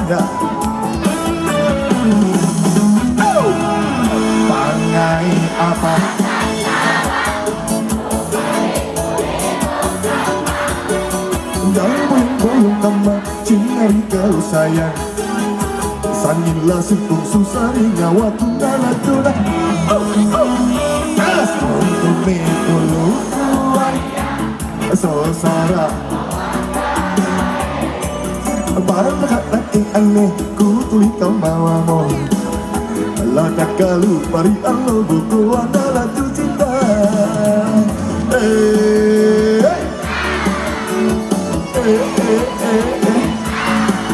Ya. Pangai apa? Yang boyong-boyong nama cinari kau sayang. Sanginlah sipung susari nyawa tunggal tuna. Alas untuk mekulu kuai sosara. Barang dekat lagi aneh ku tulis kau mawamo. Lada kalu pari alo buku adalah tu cinta.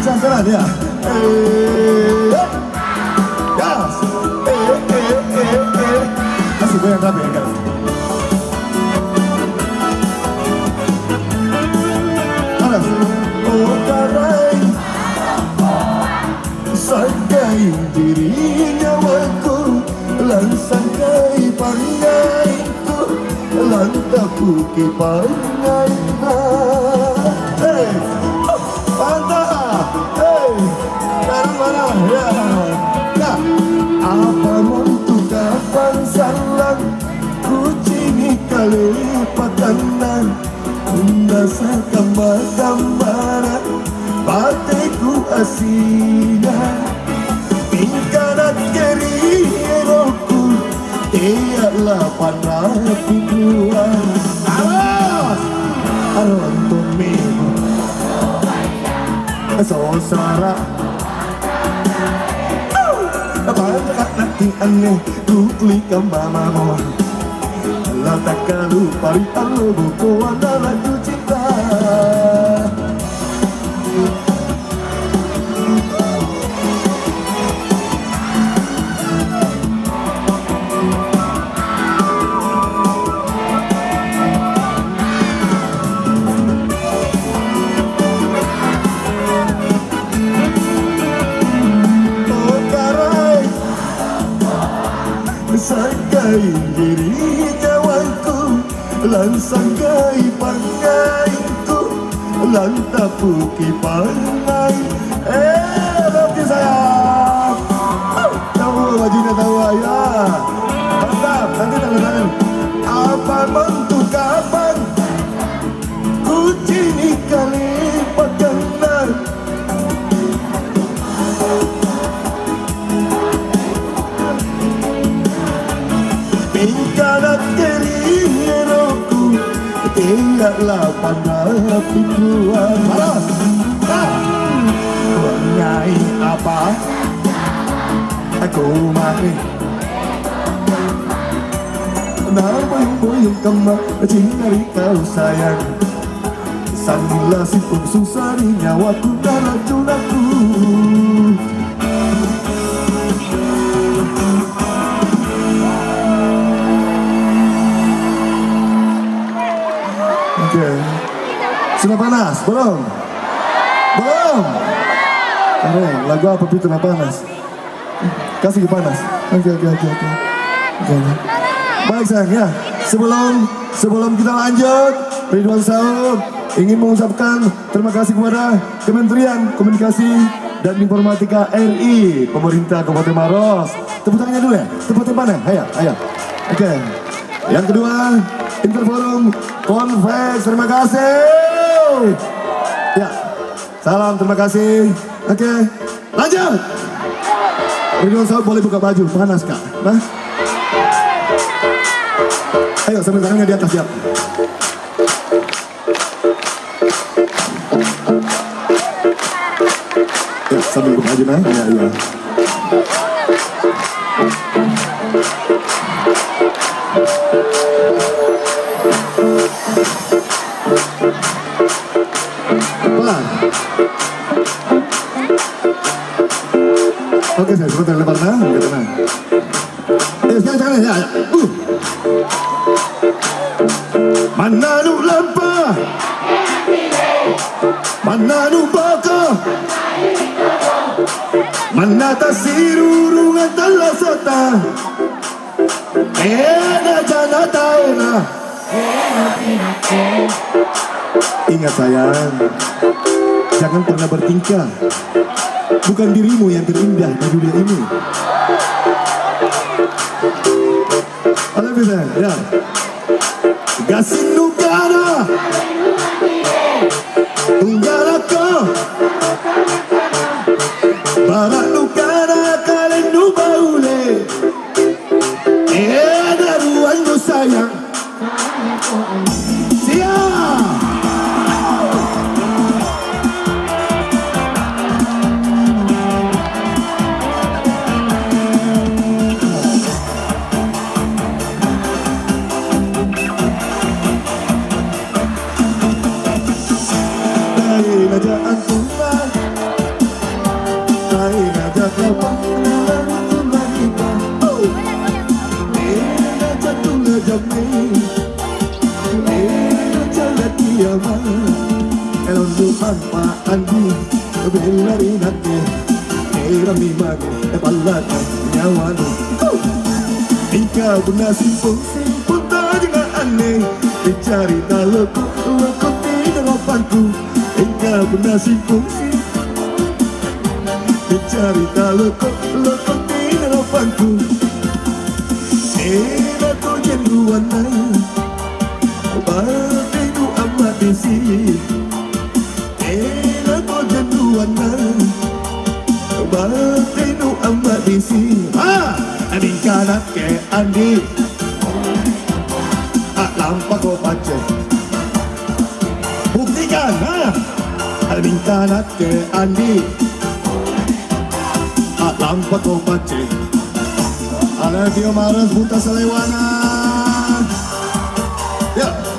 Jangan ya. Gas. Masih banyak rapi kan. Alas. Oh karai. Sangkai dirinya waku, lansangkai pangaiku, lantaku ke pangai. Hey, pantah. Hey, mana ya? Nah, apa untuk kapan salang? Kucing kali pakanan, nasa gambar-gambar. Bateku asina tingkarat keriroku tiaklah panah pinduan awas aronton memo sosara banyak nanti aneh kuklik mamamu latak kalu pari alo buku adalah tu cinta. Sangkai diri kawanku, lansangkai pangaiku, lantapu ki pangai. Nanti sayang. Tahu bajunya tahu ya. Mantap, nanti tangan. Apa bentuk kapan? Kucing kali pakanan. Tingkarat keriroku tidaklah pandang pinduan. Malas Nyai apa? Aku mati nah boyong-boyong kemar cinari kau sayang. Sangilah sipung susari nyawaku dan racunanku. Sudah panas? Belum? Belum? Keren, lagu apa itu sudah panas? Kasih panas. Oke. Baik sayang ya, sebelum kita lanjut, Ridwan Saud ingin mengucapkan terima kasih kepada Kementerian Komunikasi dan Informatika RI, Pemerintah Kabupaten Maros. Tepuk tangannya dulu ya, tepuk tangannya, ayo. Oke. Yang kedua, Interforum Convex, terima kasih. Ya, salam terima kasih. Oke, lanjut. Ridwan Saud boleh buka baju, panas kak. Nah, ayo sambil tangannya di atas, siap. Ya, sambil buka baju, nah, ya. Pelan. Oke, saya sebentar lebar nah, gitu nah. Sekarang ya. Mananu lampa, mananu baka, manata sirurungan talasata, ena jana taena. Ingat sayang, jangan pernah bertingkah bukan dirimu yang terindah di dunia ini. Alam kita, ya. Gasin nugara, tunggala ko, barat nugara kalian nubaule, daruan nu sayang, siap. Andi belari nate era mi mago e ballata nyawano ika buna simpul simpul dengan aneh dicari daloku aku tidak ropanku ika buna simpul simpul dicari daloku aku tidak ropanku era tu jenduan nai batinku amat disi batinu amat disi ading kanat ke andi lampa ko pace buktikan ading kanat ke andi lampa ko pace ala dia maras buta selewana ya.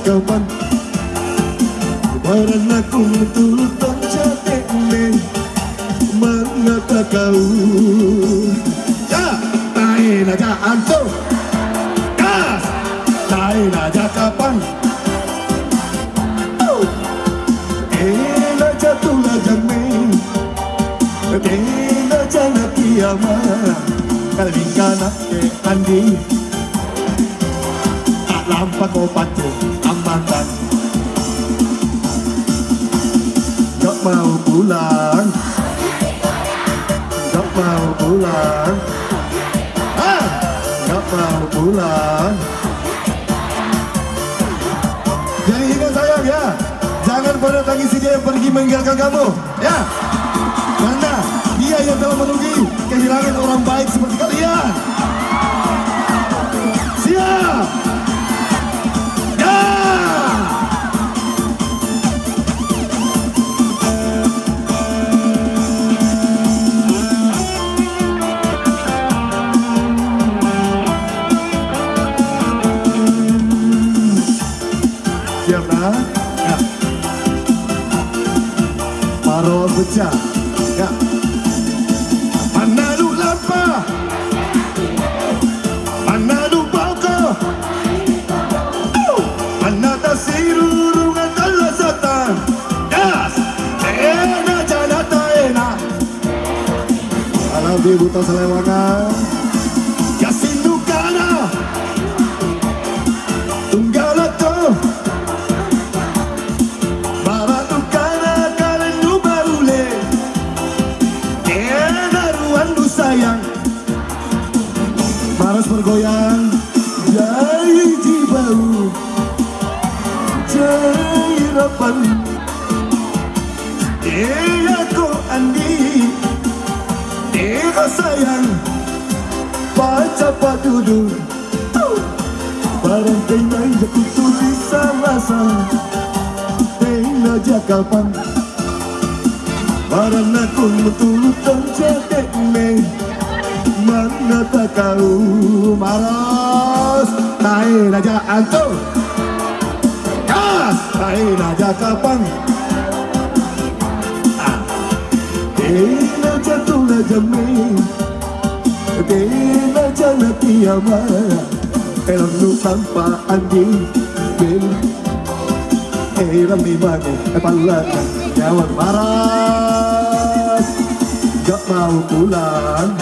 Kapan Baran aku mentutan catekne Mengata kau Ya, tain aja antum Gas, tain aja kapan Jatuh lah jamin Jana kiamat Kalbing kanak ke andi Tak lampak kau pacu amatan Gak mau pulang Gak mau pulang Gak mau pulang Jadi ingat sayang ya jangan pada tangisi dia yang pergi meninggalkan kamu ya karena dia yang telah merugi kehilangan orang baik seperti kalian. Siap ya. Siap nah ya. Paro pecah ya. Manadu lampa Manadu bauka Manata sirurungan kalasatan Das Ena janata ena Alam di buta selewangan Yasinukana Tunggalato sayang Maras bergoyang Jai di bau harapan. Aku Andi, kau sayang, baca padudu, barang tenang jatuh tulis rasa, tenang jakapan, barang aku mentulutan cetek me, mana tak kau maras, tahu aja anto, tahu aja kapan. Tena jatuh na jami, tena jana tiama, elam nu sampa andi, ben, elam ni mane, pala nyawa maras, gak mau pulang.